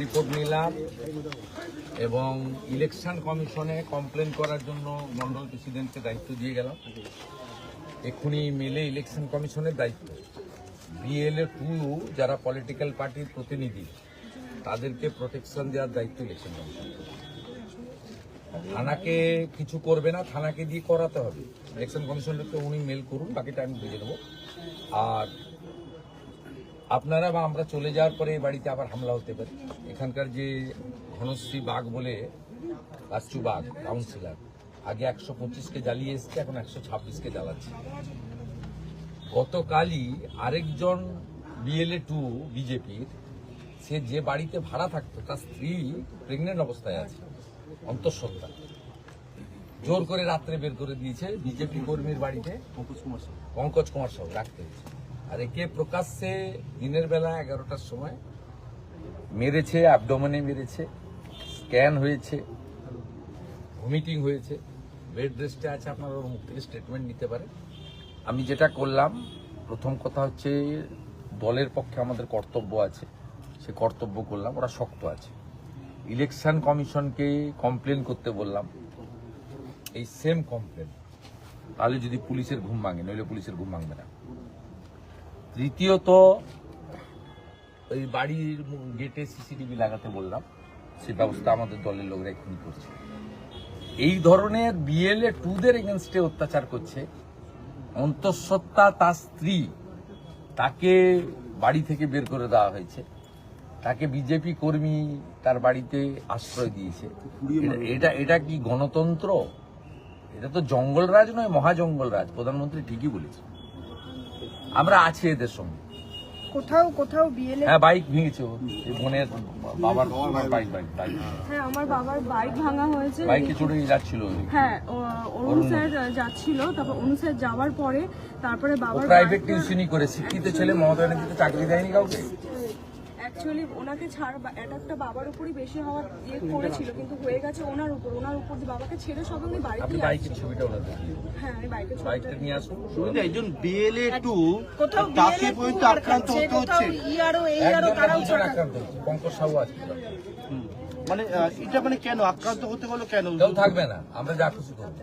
Report নিলাম এবং election কমিশনে কমপ্লেন করার জন্য মন্ডল প্রেসিডেন্টকে দায়িত্ব দিয়ে গেলাম। এক্ষুনি মেলে ইলেকশন কমিশনের দায়িত্ব বিএলএ 2 যারা পলিটিক্যাল পার্টির প্রতিনিধি তাদেরকে প্রোটেকশন দেওয়ার দায়িত্ব ইলেকশন কমিশন। থানাকে কিছু করবে না, থানাকে দিয়ে করাতে হবে। ইলেকশন কমিশনকে উনি মেল করুন, বাকিটা আমি বুঝে নেব। আর আপনারা বা আমরা চলে যাওয়ার পরে এই বাড়িতে আবার হামলা হতে পারে। এখানকার যে ঘনশ্রী বাগ বলে রাষ্ট্রু বাগ কাউন্সিলর, আগে 125কে জ্বালিয়ে এসছে, এখন 126কে জ্বালাচ্ছে। গতকালই আরেকজন বিএলএ 2 বিজেপির, সে যে বাড়িতে ভাড়া থাকতো তার স্ত্রী প্রেগনেন্ট অবস্থায় আছে, অন্তঃসত্ত্বা, জোর করে রাত্রে বের করে দিয়েছে বিজেপি কর্মীর বাড়িতে পঙ্কজ কুমার সাহু রাখতে। আর একে প্রকাশ্যে দিনের বেলা 11টার সময় মেরেছে, অ্যাবডোমেনে মেরেছে, স্ক্যান হয়েছে, ভমিটিং হয়েছে, বেড রেস্টে আছে। আপনারা ওর মুখ থেকে স্টেটমেন্ট নিতে পারে। আমি যেটা করলাম, প্রথম কথা হচ্ছে দলের পক্ষে আমাদের কর্তব্য আছে, সে কর্তব্য করলাম। ওরা শক্ত আছে। ইলেকশন কমিশনকে কমপ্লেন করতে বললাম, এই সেম কমপ্লেন, তাহলে যদি পুলিশের ঘুম ভাঙে, নইলে পুলিশের ঘুম ভাঙবে না। তৃতীয়ত, ওই বাড়ির গেটে সিসিটিভি লাগাতে বললাম, সে ব্যবস্থা আমাদের দলের লোকরা এক্ষুনি করছে। এই ধরনের বিএলএ 2দের এগেনস্টে অত্যাচার করছে, অন্তঃসত্ত্বা তার স্ত্রী, তাকে বাড়ি থেকে বের করে দেওয়া হয়েছে, তাকে বিজেপি কর্মী তার বাড়িতে আশ্রয় দিয়েছে। এটা কি গণতন্ত্র? এটা তো জঙ্গলরাজ নয়, মহাজঙ্গলরাজ। প্রধানমন্ত্রী ঠিকই বলেছে, আমরা আছি এদের সঙ্গে। কোথাও কোথাও বিএলএ, হ্যাঁ, বাইক ভেঙেছে বোনের বাবার বাইক। হ্যাঁ, আমার বাবার বাইক ভাঙা হয়েছে। বাইকে চড়ে যাচ্ছিল। হ্যাঁ, অরুণ স্যার যাচ্ছিল, তারপর অরুণ স্যার যাওয়ার পরে তারপরে বাবার প্রাইভেট টিউশনই করে, শিক্ষিত ছেলে, মমতা ব্যানার্জি চাকরি দেয়নি কাউকে। অ্যাকচুয়ালি ওনাকে ছাড়, অ্যাটাকটা বাবার উপরই বেশি হওয়ার করেছিল, কিন্তু হয়ে গেছে ওনার উপর যে বাবাকে ছেড়ে সব আমি আপনি বাড়িতে। বাইকের ছবিটা ওনাদের হ্যাঁ, আমি বাইকটা নিয়ে আসুন। সুবিধা একজন বিএলএ 2 কোথাও তাকে পর্যন্ত আক্রান্ত হতে হচ্ছে। আক্রান্ত হচ্ছে, পঙ্কজ সাহু আছে। মানে এটা মানে কেন আক্রান্ত হতে হলো, কেন কেউ থাকবে না, আমরা যা খুশি করবো,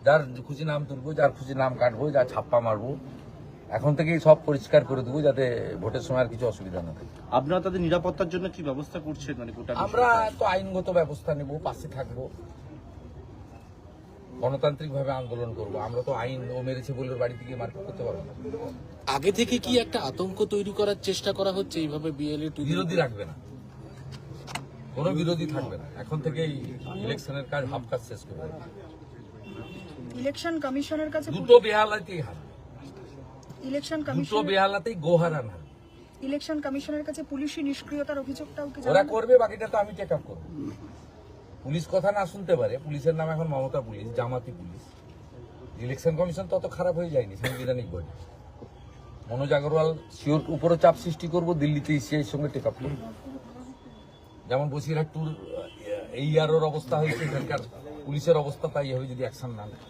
যার খুশি নাম তুলবো, যার খুশি নাম কাটবো, যা ছাপ্পা মারবো। এখন থেকেই সব পরিষ্কার করে দেবো, যাতে ভোটের সময় আর কিছু অসুবিধা না থাকে। আপনারা তাদের নিরাপত্তার জন্য কি ব্যবস্থা করছেন? মানে গোটা আমরা তো আইনগত ব্যবস্থা নেব, পাশে থাকবো, গণতান্ত্রিক ভাবে আন্দোলন করব। আমরা তো আইন ও মেরেছে বলে ওর বাড়ি থেকে মারপিট করতে পারবো না। আগে থেকে কি একটা আতঙ্ক তৈরি করার চেষ্টা করা হচ্ছে এইভাবে বিএলএ 2? বিরোধী রাখবে না, কোনো বিরোধী থাকবে না। এখন থেকেই ইলেকশনের কাজ, হাফ কাজ শেষ করবে। ইলেকশন কমিশনের কাছে, দুটো বেহালাতেই হার, ইলেকশন দুটো কমিশন, বেহালাতেই গোহারান হার। ইলেকশন কমিশনের কাছে পুলিশি নিষ্ক্রিয়তার অভিযোগটাও কি ওরা করবে, বাকিটা তো আমি টেক আপ করবো। পুলিশ কথা না শুনতে পারে, পুলিশের নাম এখন মমতা পুলিশ, জামাতি পুলিশ। ইলেকশন কমিশন তত খারাপ হয়ে যায়নি, সাংবিধানিক বডি। মনোজ আগরওয়াল শিওর উপরও চাপ সৃষ্টি করবো, দিল্লিতে ইসিআইর সঙ্গে টেক আপ করবো। যেমন বসিরহাট টুর এই অবস্থা হয়েছে, এখানকার পুলিশের অবস্থা তাই হবে যদি অ্যাকশন না নেয়।